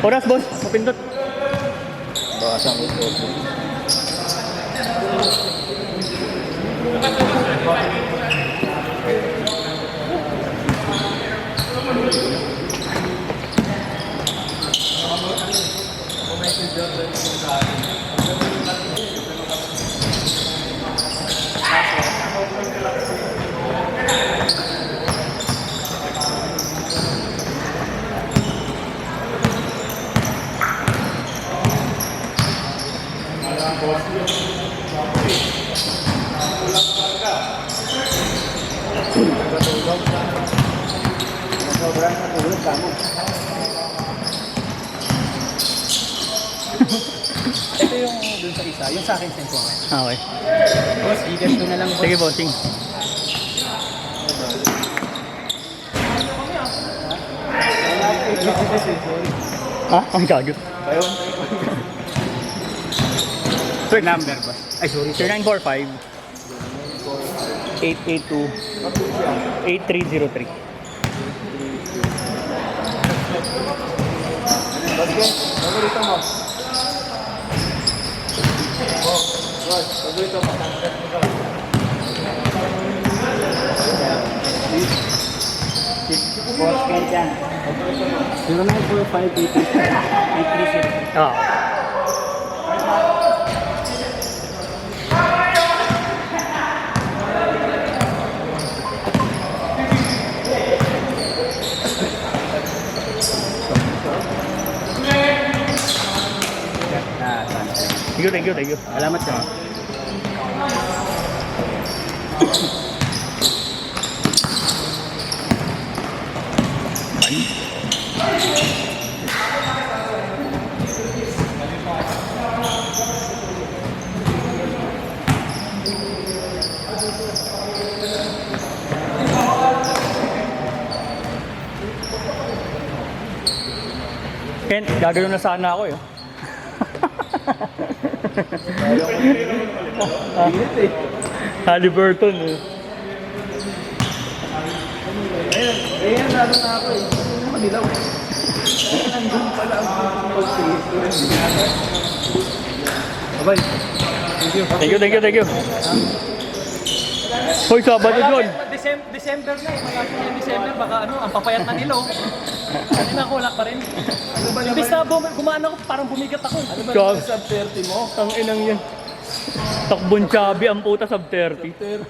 Oras, boss. Mapindot. Bawasan ko ito. Sobrang natulog ka mo. Ito yung dun sa isa, yung sa akin send ko. Okay. Boss, gigas ko na lang. Boss. Sige, bossing. Ha? Ang gago. Ayun. Third number ba? Ay, sorry. 0945 882 8303. Boss, paborito mo. Boss, paborito mo. Boss, kahit yan. 0945-830. Ah. Thank you. Salamat ka. Ken, gagawin na sana ako eh. Halliburton eh. Ayan, lalo na ako eh. Ano madilaw? Nandun pala ang pag-face. Abay. Thank you. Hoy, Sabado John. December na eh. Malapit na yung December. Baka ano, ang papayat na nila oh. Kanina ako wala pa rin. Imbis na gumaan ako, parang bumigat ako. Ano ba Chab. naman sa 30 mo? Ang inang yan. Takbon Chabi ang puta sub 30. 30?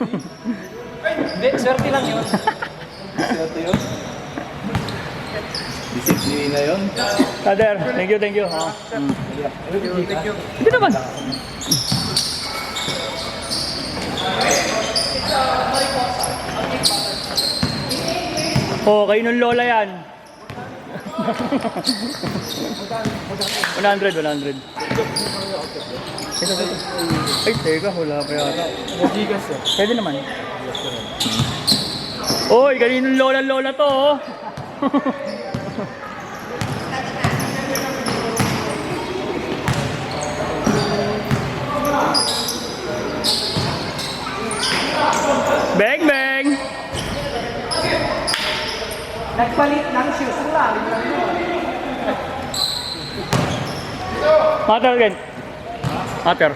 Hindi, swerte lang yun. 30 yun? Disiplina yun? Father, thank you. Ha. Thank you. Hindi naman. Oh, kayo ng lola yan. 100. Ay, teka, wala pa yata. Gigas eh. Pwede naman. Oy, kaninong lola to, oh. Bang! Nagpalit ng shoes. Wala. Matter again. Matter.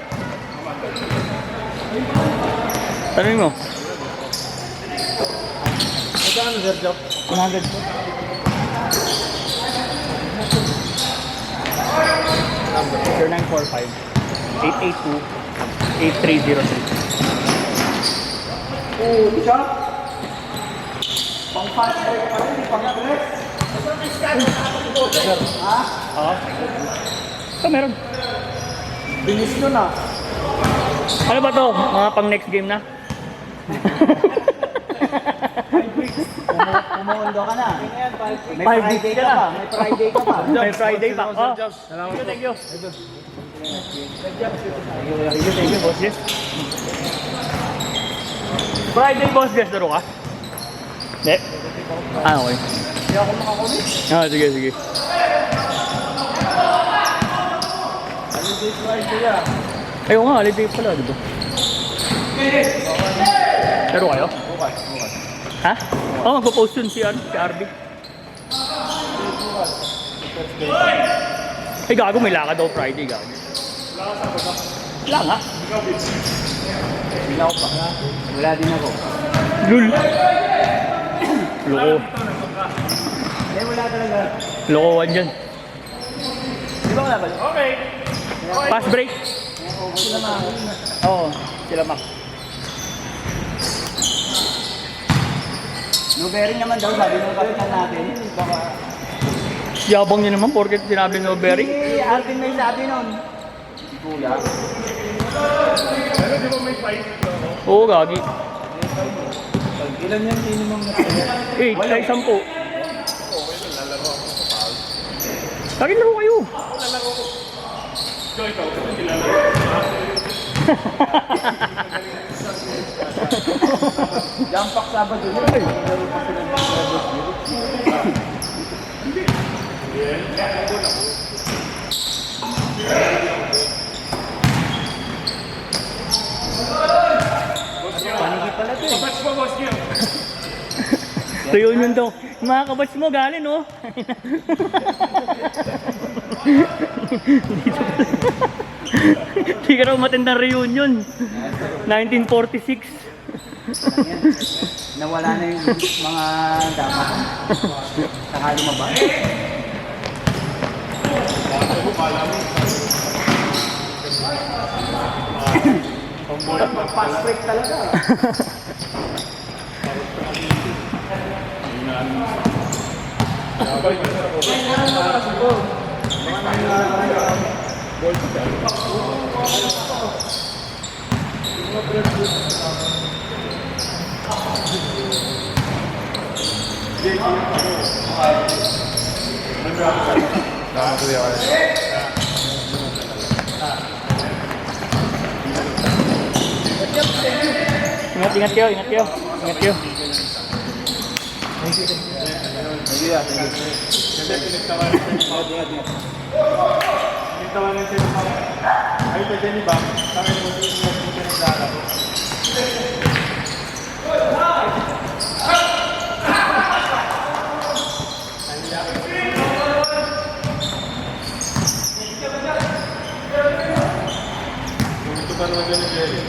Tanungin mo. Magkano sir, Job? 100. Number 0945 882 8303. Oh, shot. Pang fast break pa rin, pang break. Ha? Ah. Meron. Binis nyo na. Ano ba to? Mga pang next game na? Umundo ka na. May 5 Friday weeks ka ka pa. May Friday ka pa. May Friday pa. Oh. Thank you. Thank you, boss Jess. Friday, boss Jess, laro ka? Hindi. Ah, okay. Hindi ako makakulit. Ah, sige. Holiday Friday ah. Ayaw nga, holiday pala, di ba? Laro kayo? Bukas. Ha? Oo, magpo-post yun si RB. Ay, gago, may lakad daw Friday, gago. Wala nga. Hindi ako pa. Wala din ako. Lul. Loko. Eh, wala talaga. Lokohan dyan. Di ba wala ba? Okay. Pass break. Sila mga. Oo, sila Mac. No bearing naman daw, sabi ng kapitan natin. Baka... Yabang niya naman, porket sinabi no bearing. Si Alvin may sabi nun. Si Kuya. Pero di ba may fight? Oo, gagi. Ilan yan minimum na tayo? 8 ay 10. Lagi laro kayo. So ikaw, kasi sila lang. Jampak Sabado yun. Ay, laro pa sila ng Panigit pala ito eh. Batch mo, boss niyo. Reunion daw. Mga kabats mo, galing, no? Hindi ka raw matindang reunion. 1946. Nawala na yung mga dapat. Saka lumabas. Pass break talaga. Ingat kayo, ingat kayo. Ingat kayo. Pinagtawanan sila sa ay pwede ni ba? Sabi mo yung pinaglalaro. Ito ba naman dyan ni Jerry?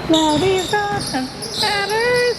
Love is awesome. Matters.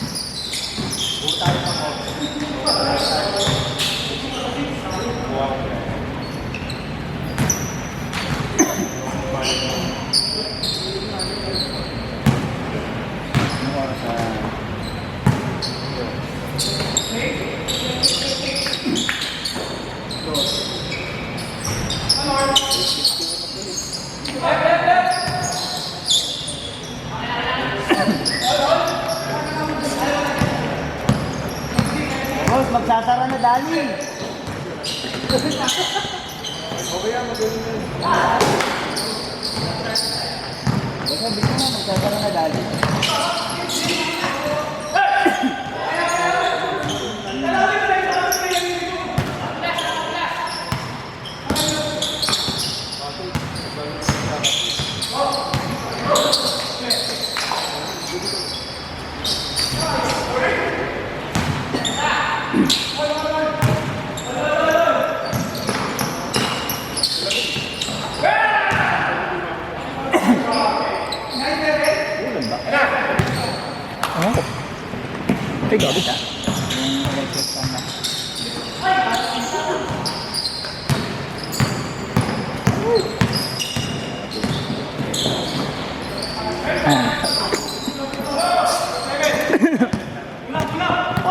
Boss, magsasara na dali. Boss, sabi ko na, magsasara na dali. Oh. Ay, gabi ka. Yung electric fan na.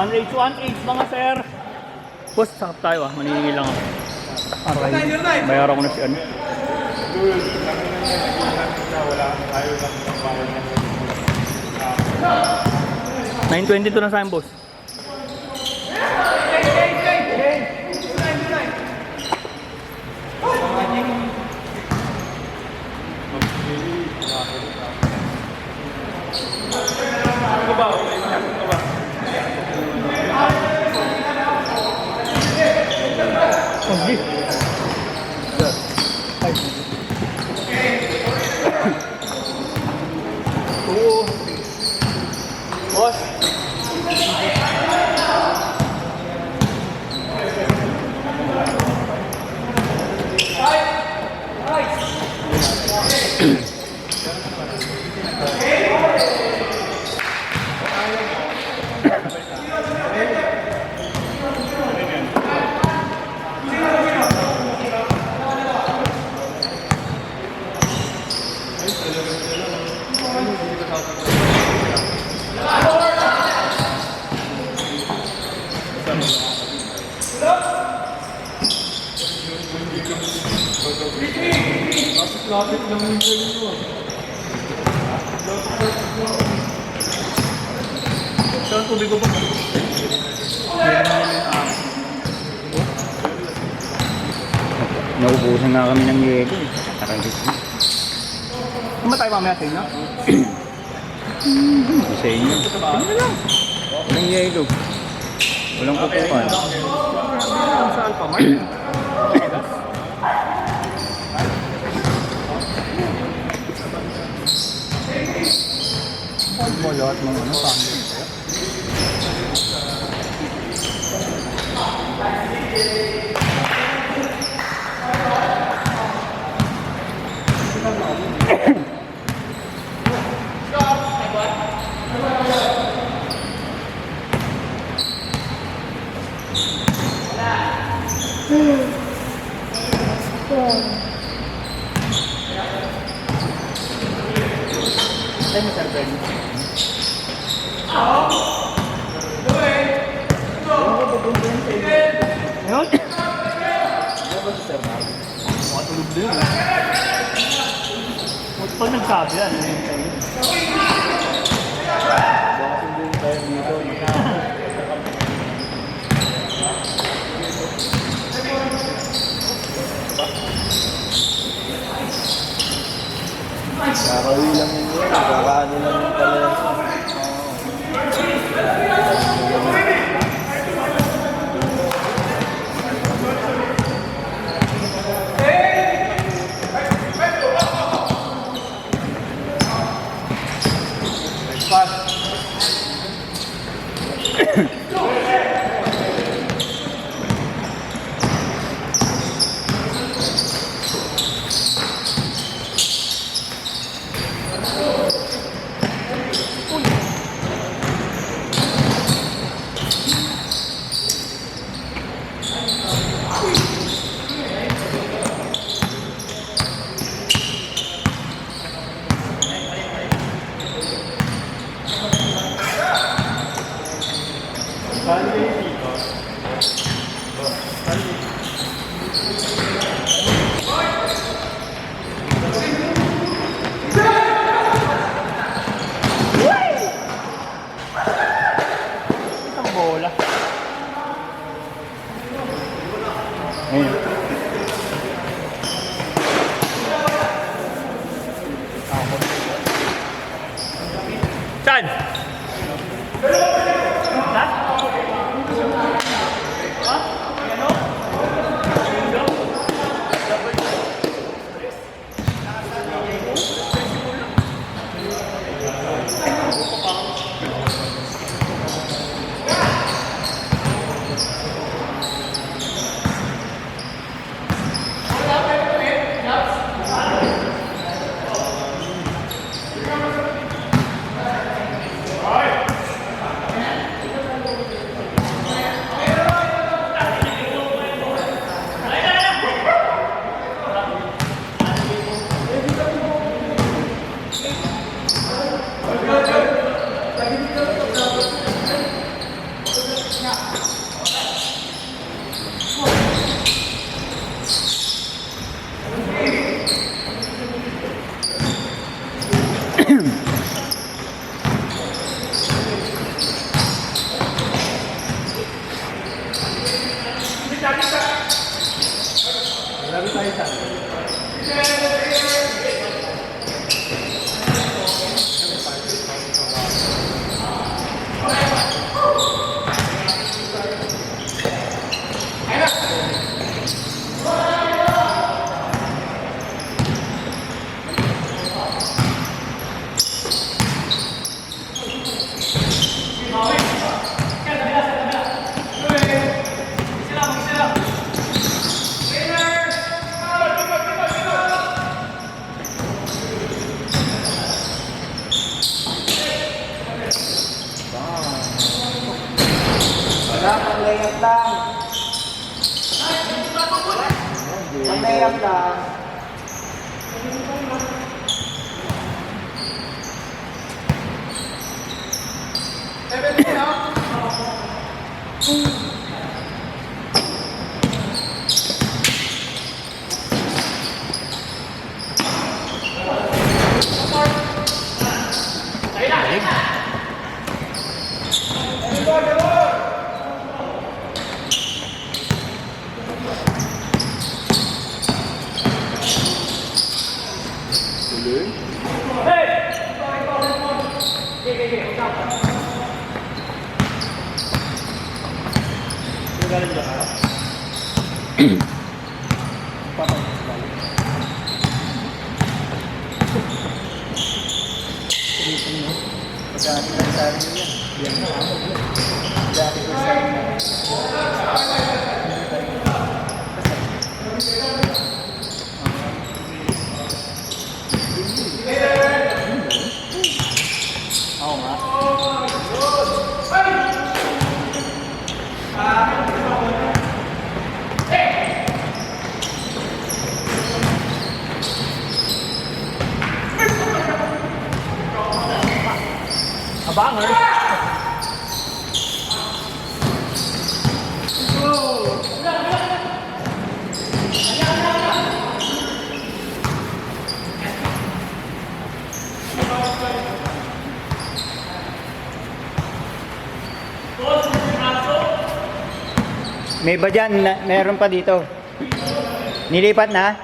One race, mga sir. Boss, sakap tayo ah. Maniningil lang ako. Aray. Bayaran ko na si ano. Wala kang tayo lang ng bayan ng 9:22 na sa akin, boss. Okay. Oo. Boss. Lapit lang yung galing mo. Ito ang tubig ko po. Naubusan nga kami ng yelo eh. Nakagis na. Kuma tayo mamaya sa inyo? Sa inyo. Ano lang? Walang yelo. Walang kukukan. Saan pa, Mark? Hold mo lahat ng ano, pangit. Ay, Mr. Ben. Ayun? Makatulog din. Pag nagsabi yan, ano yung tayo? Baka sundin tayo dito. Kakawi lang yun yun. Kakaano lang yun pala yan. Isang bola. Ayun. Saan? Pang-layup lang. Pang-layup lang. Oo nga. Abangan. May ba dyan? Meron pa dito. Nilipat na?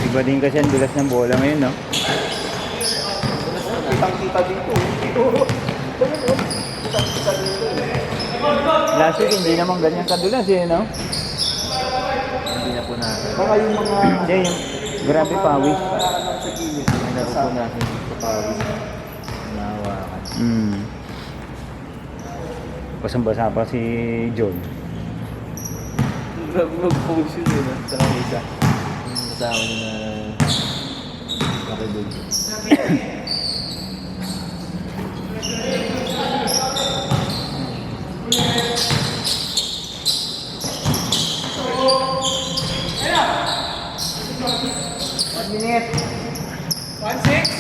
Iba din kasi ang dulas ng bola ngayon, no? Kitang-kita dito. Kitang-kita dito. Last week, hindi naman ganyan kadulas, eh, no? Hindi na po natin. Baka yung mga Hindi, yung grabe pawis. sa gilid. Nalaro po natin dito pawis. Nahawakan. Basang-basa pa si John. Mag-post yun yun. Sa isa. Yung kasama niya na makibog. Minute. 1-6.